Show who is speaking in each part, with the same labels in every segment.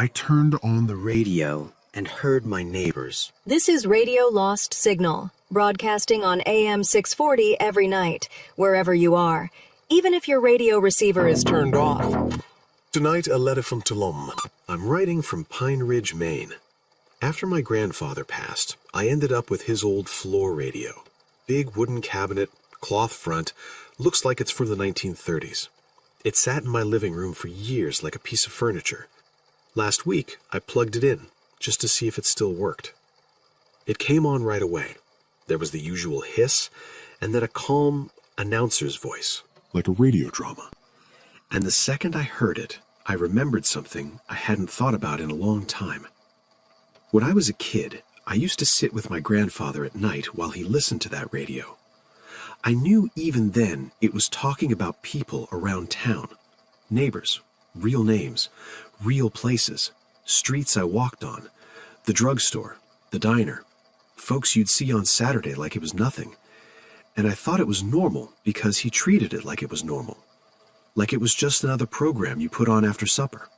Speaker 1: I turned on the radio and heard my neighbors.
Speaker 2: This is Radio Lost Signal, broadcasting on AM 640 every night, wherever you are, even if your radio receiver is turned off.
Speaker 3: Tonight, a letter from Tulum. I'm writing from Pine Ridge, Maine. After my grandfather passed, I ended up with his old floor radio. Big wooden cabinet, cloth front, looks like it's for the 1930s. It sat in my living room for years like a piece of furniture. Last week, I plugged it in, just to see if it still worked. It came on right away. There was the usual hiss, and then a calm announcer's voice.
Speaker 4: Like a radio drama.
Speaker 3: And the second I heard it, I remembered something I hadn't thought about in a long time. When I was a kid, I used to sit with my grandfather at night while he listened to that radio. I knew even then it was talking about people around town. Neighbors, real names, real places, streets I walked on, the drugstore, the diner, folks you'd see on Saturday like it was nothing. And I thought it was normal because he treated it like it was normal. Like it was just another program you put on after supper.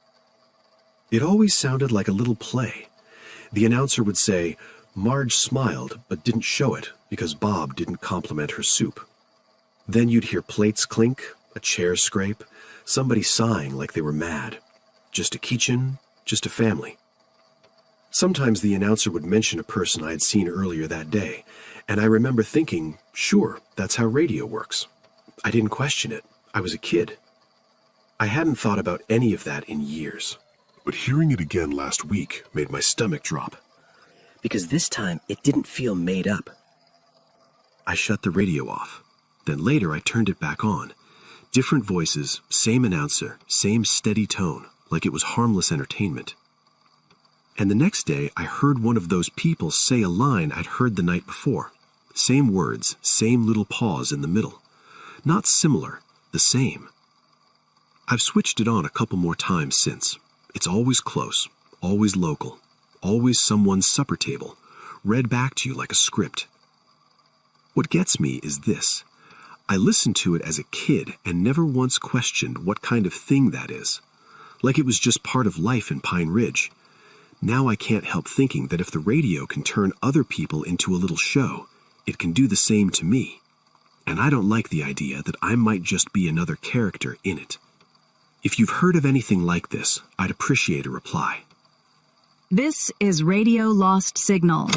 Speaker 3: It always sounded like a little play. The announcer would say, "Marge smiled but didn't show it because Bob didn't compliment her soup." Then you'd hear plates clink, a chair scrape, somebody sighing like they were mad. Just a kitchen, just a family. Sometimes the announcer would mention a person I had seen earlier that day, and I remember thinking, sure, that's how radio works. I didn't question it. I was a kid. I hadn't thought about any of that in years.
Speaker 4: But hearing it again last week made my stomach drop.
Speaker 1: Because this time it didn't feel made up.
Speaker 3: I shut the radio off. Then later I turned it back on. Different voices, same announcer, same steady tone, like it was harmless entertainment. And the next day I heard one of those people say a line I'd heard the night before. Same words, same little pause in the middle. Not similar, the same. I've switched it on a couple more times since. It's always close, always local, always someone's supper table, read back to you like a script. What gets me is this. I listened to it as a kid and never once questioned what kind of thing that is. Like it was just part of life in Pine Ridge. Now I can't help thinking that if the radio can turn other people into a little show, it can do the same to me. And I don't like the idea that I might just be another character in it. If you've heard of anything like this, I'd appreciate a reply.
Speaker 2: This is Radio Lost Signal.